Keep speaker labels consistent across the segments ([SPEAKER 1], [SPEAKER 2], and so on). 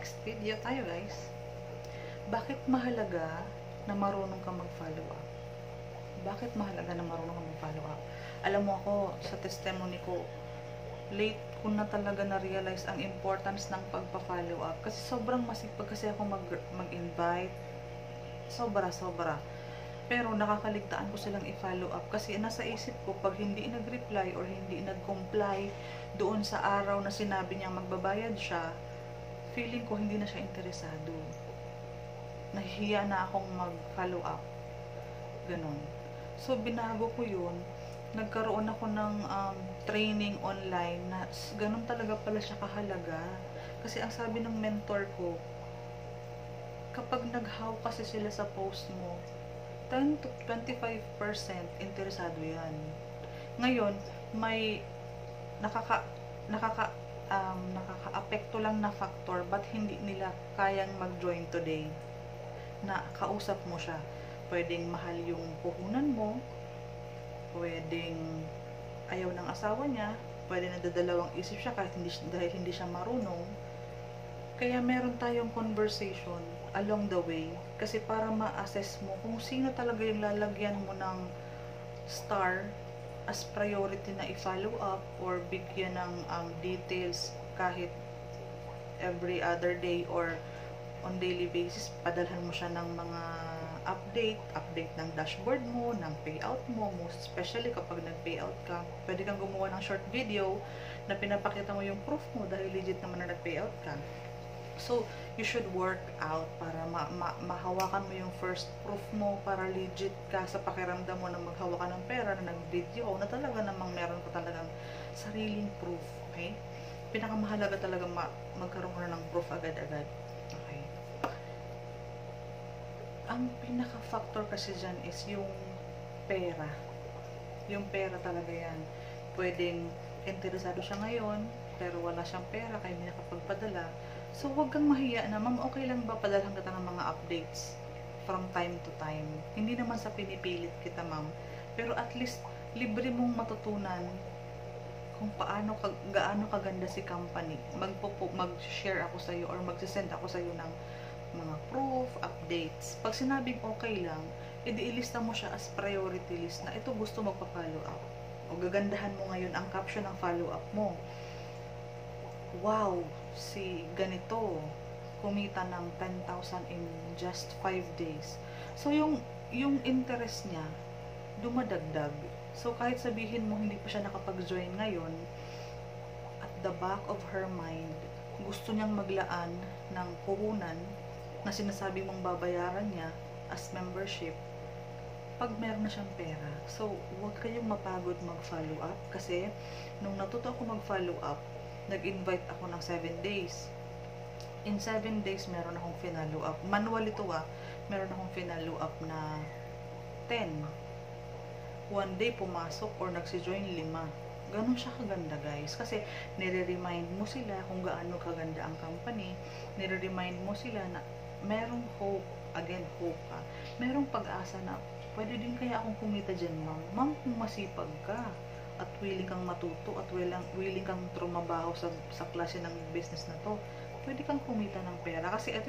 [SPEAKER 1] next video tayo guys. Bakit mahalaga na marunong ka mag-follow up? Bakit mahalaga na marunong ka mag-follow up? Alam mo ako, sa testimony ko, late ko na talaga na-realize ang importance ng pagpa-follow up. Kasi sobrang masipag kasi ako mag-invite. Sobra. Pero nakakaligtaan ko silang i-follow up. Kasi nasa isip ko, pag hindi nag-reply or hindi nag-comply doon sa araw na sinabi niya magbabayad siya, feeling ko hindi na siya interesado. Nahihiya na akong mag-follow up. Ganon. So, binago ko yun. Nagkaroon ako ng training online na ganun talaga pala siya kahalaga. Kasi ang sabi ng mentor ko, kapag naghaw kasi sila sa post mo, 10 to 25% interesado yan. Ngayon, may nakaka-apekto lang na factor but hindi nila kayang mag-join today. Na kausap mo siya. Pwedeng mahal yung puhunan mo, pwedeng ayaw ng asawa niya, pwedeng nadadalawang isip siya dahil hindi siya marunong. Kaya meron tayong conversation along the way kasi para ma-assess mo kung sino talaga yung lalagyan mo ng star as priority na i-follow up or bigyan ng details kahit every other day or on daily basis, padalhan mo siya ng mga update ng dashboard mo, ng payout mo, most especially kapag nag-payout ka. Pwede kang gumawa ng short video na pinapakita mo yung proof mo dahil legit naman na nag-payout ka. So, you should work out para mahawakan mo yung first proof mo para legit ka sa pakiramdam mo na maghawa ka ng pera na nag-video na talaga namang meron ka talagang sariling proof. Okay? Pinakamahalaga talaga magkaroon ka na ng proof agad-agad. Okay? Ang pinaka-factor kasi dyan is yung pera. Yung pera talaga yan. Pwedeng interesado siya ngayon, pero wala siyang pera, kaya hindi nakapagpadala. So, huwag kang mahiya na, ma'am, okay lang ba padalhan kita ng mga updates from time to time? Hindi naman sa pinipilit kita, ma'am. Pero at least, libre mong matutunan kung gaano kaganda si company. Mag-share ako sa'yo or mag-send ako sa'yo ng mga proof, updates. Pag sinabing okay lang, edi ilista mo siya as priority list na ito gusto magpa-follow up. O gagandahan mo ngayon ang caption ng follow up mo. Wow, si ganito kumita ng 10,000 in just 5 days. So yung interest niya dumadagdag. So kahit sabihin mo hindi pa siya nakapag-join ngayon, at the back of her mind, gusto niyang maglaan ng puhunan na sinasabi mong babayaran niya as membership pag meron na siyang pera. So, huwag kayong mapagod mag-follow up kasi nung natuto ako mag-follow up, nag-invite ako ng 7 days. In 7 days, meron akong finalo up. Manual ito meron akong finalo up na 10. One day, pumasok or nagsi-join 5. Ganun siya kaganda, guys. Kasi, nire-remind mo sila kung gaano kaganda ang company. Nire-remind mo sila na merong hope. Again, hope ha. Merong pag-asa na pwede din kaya akong kumita dyan, ma'am. Ma'am, kung masipag ka at willing kang matuto at willing kang trumabaho sa klase ng business na to, pwede kang kumita ng pera. Kasi ito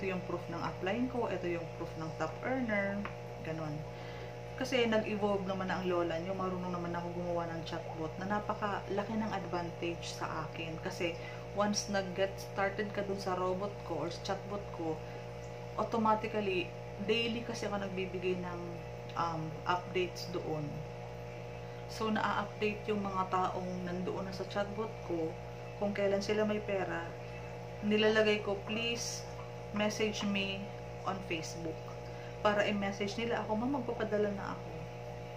[SPEAKER 1] yung proof ng upline ko, ito yung proof ng top earner, ganon. Kasi nag-evolve naman ang lola nyo, marunong naman ako gumawa ng chatbot na napakalaki ng advantage sa akin. Kasi once nag-get started ka dun sa robot ko or sa chatbot ko, automatically, daily kasi ako nagbibigay ng updates doon. So, na-update yung mga taong nandoon na sa chatbot ko, kung kailan sila may pera, nilalagay ko, please message me on Facebook. Para i-message nila ako, ma'am, magpapadala na ako.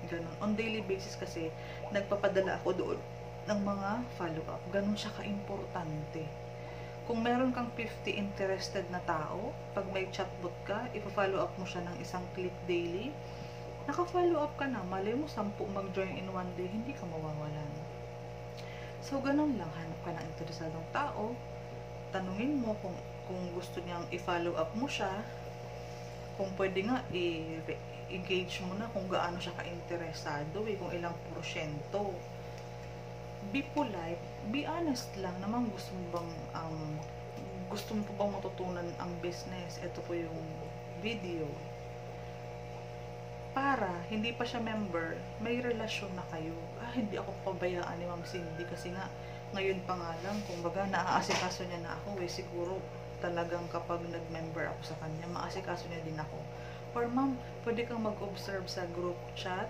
[SPEAKER 1] Ganun. On daily basis kasi, nagpapadala ako doon ng mga follow-up. Ganun siya ka-importante. Kung meron kang 50 interested na tao, pag may chatbot ka, ipa-follow up mo siya ng isang click daily, naka-follow up ka na, malay mo 10 mag-join in one day, hindi ka mawawalan. So, ganun lang, hanap ka ng interesadong tao, tanungin mo kung gusto niyang i-follow up mo siya, kung pwede nga, i-engage mo na kung gaano siya ka-interesado, kung ilang porsyento. Be polite, be honest lang naman, gusto mo bang gusto mo po bang matutunan ang business? Ito po yung video. Para hindi pa siya member, may relasyon na kayo. Hindi ako pabayaan ni Ma'am Cindy kasi nga ngayon pa nga lang, kumbaga naaasikaso niya na ako siguro talagang kapag nag-member ako sa kanya, maasikaso niya din ako. Or ma'am, pwede kang mag-observe sa group chat,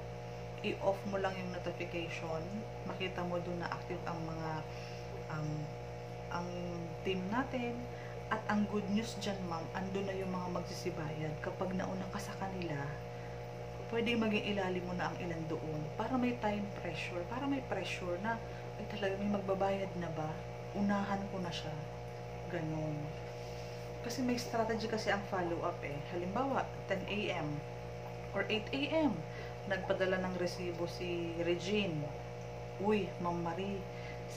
[SPEAKER 1] i-off mo lang yung notification, makita mo doon na active ang mga ang team natin. At ang good news dyan ma'am, ando na yung mga magsisibayad. Kapag nauna ka sa kanila, pwede maging ilalim mo na ang ilan doon para may time pressure, para may pressure na ay talaga may magbabayad na ba, unahan ko na siya, ganun. Kasi may strategy kasi ang follow up halimbawa 10 AM or 8 AM nagpadala ng resibo si Regine, uy Ma'am Marie,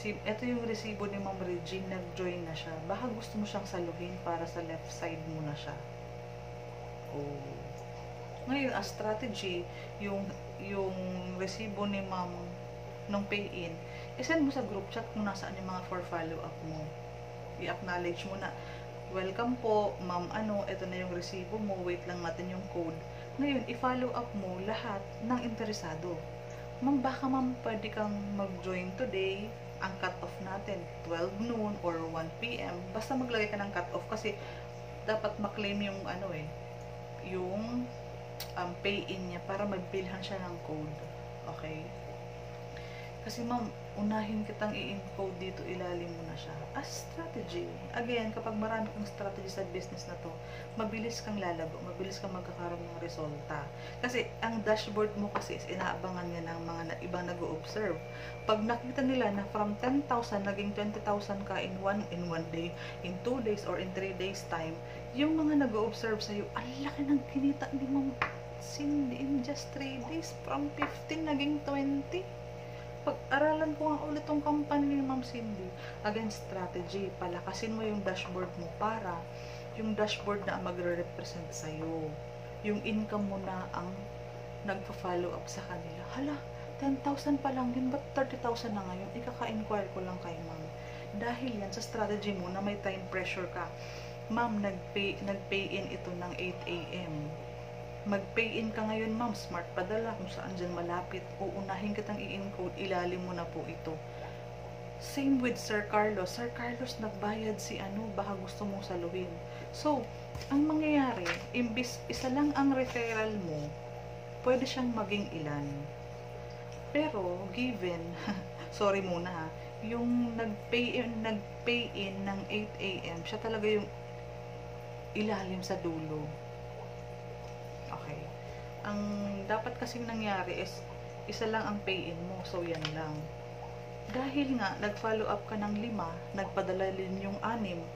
[SPEAKER 1] ito yung resibo ni Ma'am Regine, nag-join na siya, baka gusto mo siyang saluhin para sa left side mo na siya. Ngayon, as strategy, yung resibo ni ma'am nung pay-in, isend mo sa group chat kung nasaan yung mga for follow-up mo. I-acknowledge mo na, welcome po, ma'am, ito na yung resibo mo, wait lang natin yung code. Ngayon, i-follow up mo lahat ng interesado. Ma'am, baka ma'am, pwede kang mag-join today, ang cut-off natin, 12 noon or 1 PM. Basta maglagay ka ng cut-off kasi dapat maklaim yung yung pay-in niya para magbilhan siya ng code. Okay? Kasi ma'am, unahin kitang i-encode dito, ilalim mo na siya. As strategy. Again, kapag marami kang strategy sa business na to, mabilis kang lalago, mabilis kang magkakaroon ng resulta. Kasi ang dashboard mo kasi is inaabangan niya ng mga ibang nag-o-observe. Pag nakita nila na from 10,000 naging 20,000 ka in one day, in 2 days, or in 3 days time, yung mga nag-o-observe sa'yo, ang laki ng kinita ni Ma'am Cindy in just 3 days, from 15 naging 20. Pag-aralan ko nga ulit tong company ni Ma'am Cindy. Again, strategy, palakasin mo yung dashboard mo para yung dashboard na ang magre-represent sa'yo. Yung income mo na ang nagpa-follow up sa kanila. Hala, 10,000 pa lang yun, ba't 30,000 na ngayon? Ikaka-inquire ko lang kay ma'am. Dahil yan sa strategy mo na may time pressure ka. Ma'am, nag-pay in ito ng 8 AM. Mag-pay in ka ngayon ma'am, smart padala kung saan dyan malapit, uunahin kitang i-encode, ilalim mo na po ito. Same with Sir Carlos. Sir Carlos, nagbayad si baka gusto mong saluhin. So, ang mangyayari, imbis isa lang ang referral mo, pwede siyang maging ilan. Pero, given, sorry muna ha, yung nag-pay in ng 8 AM, siya talaga yung ilalim sa dulo. Okay. Ang dapat kasing nangyari is, isa lang ang pay-in mo. So, yan lang. Dahil nga, nag-follow up ka ng 5, nagpadala din yung 6,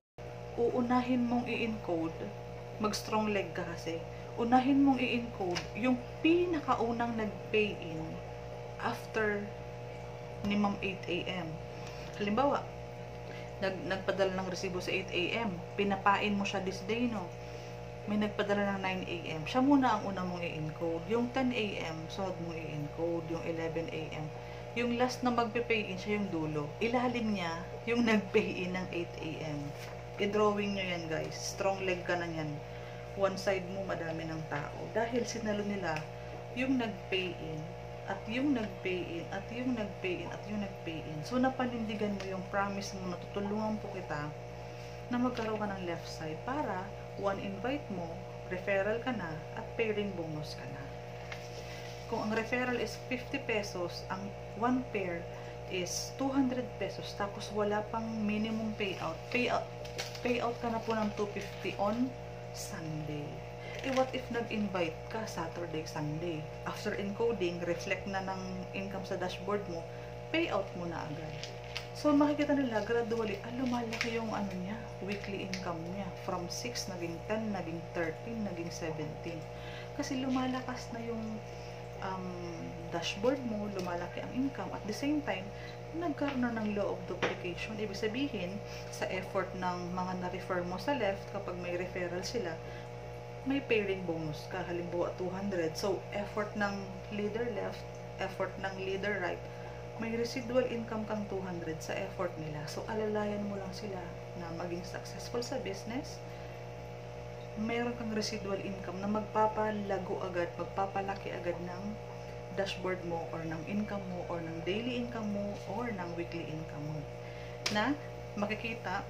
[SPEAKER 1] uunahin mong i-encode, mag-strong leg ka kasi, unahin mong i-encode yung pinakaunang nag-pay-in after ni Ma'am 8 AM. Halimbawa, nagpadala ng resibo sa 8 AM, pinapain mo siya this day, no? May nagpadala ng 9 AM, siya muna ang una mong i-encode. Yung 10 AM, sunod mong i-encode. Yung 11 AM, yung last na magpe-pay-in, siya yung dulo. Ilalim niya yung nag-pay-in ng 8 AM. I-drawing nyo yan, guys. Strong leg ka na yan. One side mo, madami ng tao. Dahil sinalo nila yung nag-pay-in, at yung nag-pay-in, at yung nag-pay-in, at yung nag-pay-in. So, napanindigan mo yung promise mo na tutulungan po kita na magkaroon ka ng left side para one invite mo, referral ka na, at pairing bonus ka na. Kung ang referral is 50 pesos, ang one pair is 200 pesos, tapos wala pang minimum payout. Payout ka na po ng 250 on Sunday. What if nag-invite ka Saturday, Sunday? After encoding, reflect na ng income sa dashboard mo, payout mo na agad. So, makikita nila, gradually, lumalaki yung niya, weekly income niya. From 6, naging 10, naging 13, naging 17. Kasi lumalakas na yung dashboard mo, lumalaki ang income. At the same time, nagkaroon na ng law of duplication. Ibig sabihin, sa effort ng mga na-refer mo sa left, kapag may referral sila, may pairing bonus ka. Halimbawa, 200. So, effort ng leader left, effort ng leader right, may residual income kang 200 sa effort nila. So, alalayan mo lang sila. na maging successful sa business, meron kang residual income na magpapalago agad, magpapalaki agad ng dashboard mo or ng income mo or ng daily income mo or ng weekly income mo, na makikita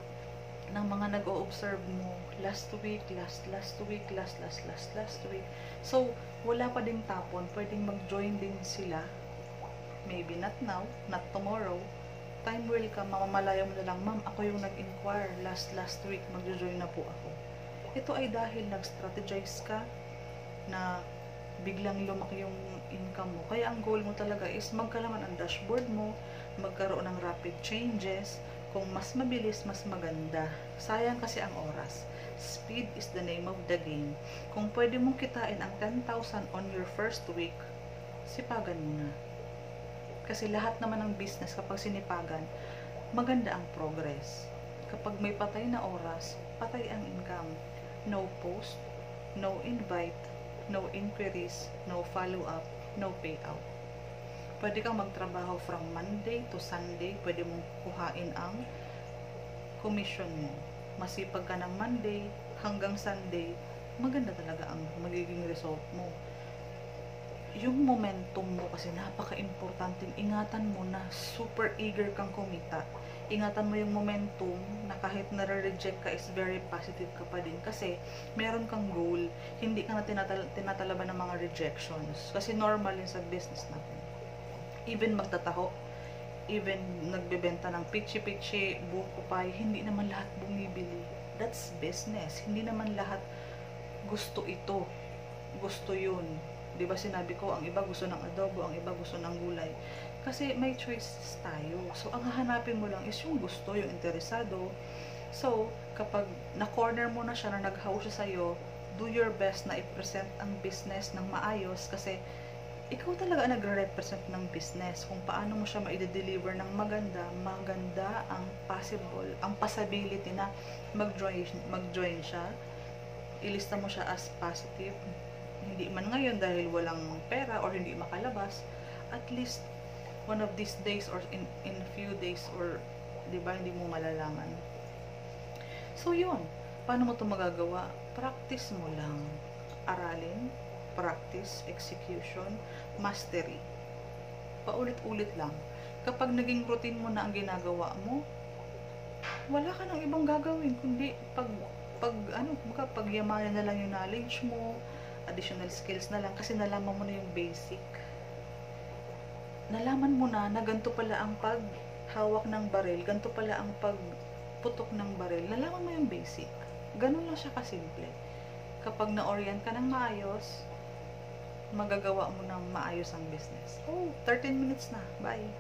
[SPEAKER 1] ng mga nag-o-observe mo last week. So, wala pa ding tapon, pwedeng mag-join din sila, maybe not now, not tomorrow, time will come, mamamalaya mo na lang, ma'am, ako yung nag-inquire last week, mag-join na po ako. Ito ay dahil nag-strategize ka na biglang lumaki yung income mo. Kaya ang goal mo talaga is magkalaman ang dashboard mo, magkaroon ng rapid changes. Kung mas mabilis, mas maganda. Sayang kasi ang oras. Speed is the name of the game. Kung pwede mong kitain ang 10,000 on your first week, sipagan mo na. Kasi lahat naman ng business kapag sinipagan, maganda ang progress. Kapag may patay na oras, patay ang income. No post, no invite, no inquiries, no follow-up, no payout. Pwede kang magtrabaho from Monday to Sunday, pwede mong kuhain ang commission mo. Masipag ka ng Monday hanggang Sunday, maganda talaga ang magiging result mo. Yung momentum mo kasi napaka-importante. Ingatan mo na super eager kang kumita. Ingatan mo yung momentum na kahit nare-reject ka is very positive ka pa din. Kasi meron kang goal. Hindi ka na tinatalaban ng mga rejections. Kasi normal yun sa business natin. Even magtataho, even nagbebenta ng pichi-pichi, buko pie, hindi naman lahat bumibili. That's business. Hindi naman lahat gusto ito. Gusto yun. Diba sinabi ko, ang iba gusto ng adobo, ang iba gusto ng gulay. Kasi may choices tayo. So, ang hahanapin mo lang is yung gusto, yung interesado. So, kapag na-corner mo na siya, na nag-how siya sa'yo, do your best na i-present ang business ng maayos kasi ikaw talaga nagre-represent ng business. Kung paano mo siya ma-deliver ng maganda, maganda ang possible, ang possibility na mag-join siya. Ilista mo siya as positive. Hindi man ngayon dahil walang pera or hindi makalabas, at least one of these days or in few days or 'di ba hindi mo malalaman. So yun, paano mo 'to magagawa? Practice mo lang. Aralin, practice, execution, mastery. Paulit-ulit lang. Kapag naging routine mo na ang ginagawa mo, wala ka nang ibang gagawin kundi pagyamanan na lang yung knowledge mo, additional skills na lang kasi nalaman mo na yung basic. Nalaman mo na ganito pala ang paghawak ng baril, ganito pala ang pagputok ng baril. Nalaman mo yung basic. Ganun lang siya kasimple. Kapag na-orient ka ng maayos, magagawa mo ng maayos ang business. Oh, 13 minutes na. Bye!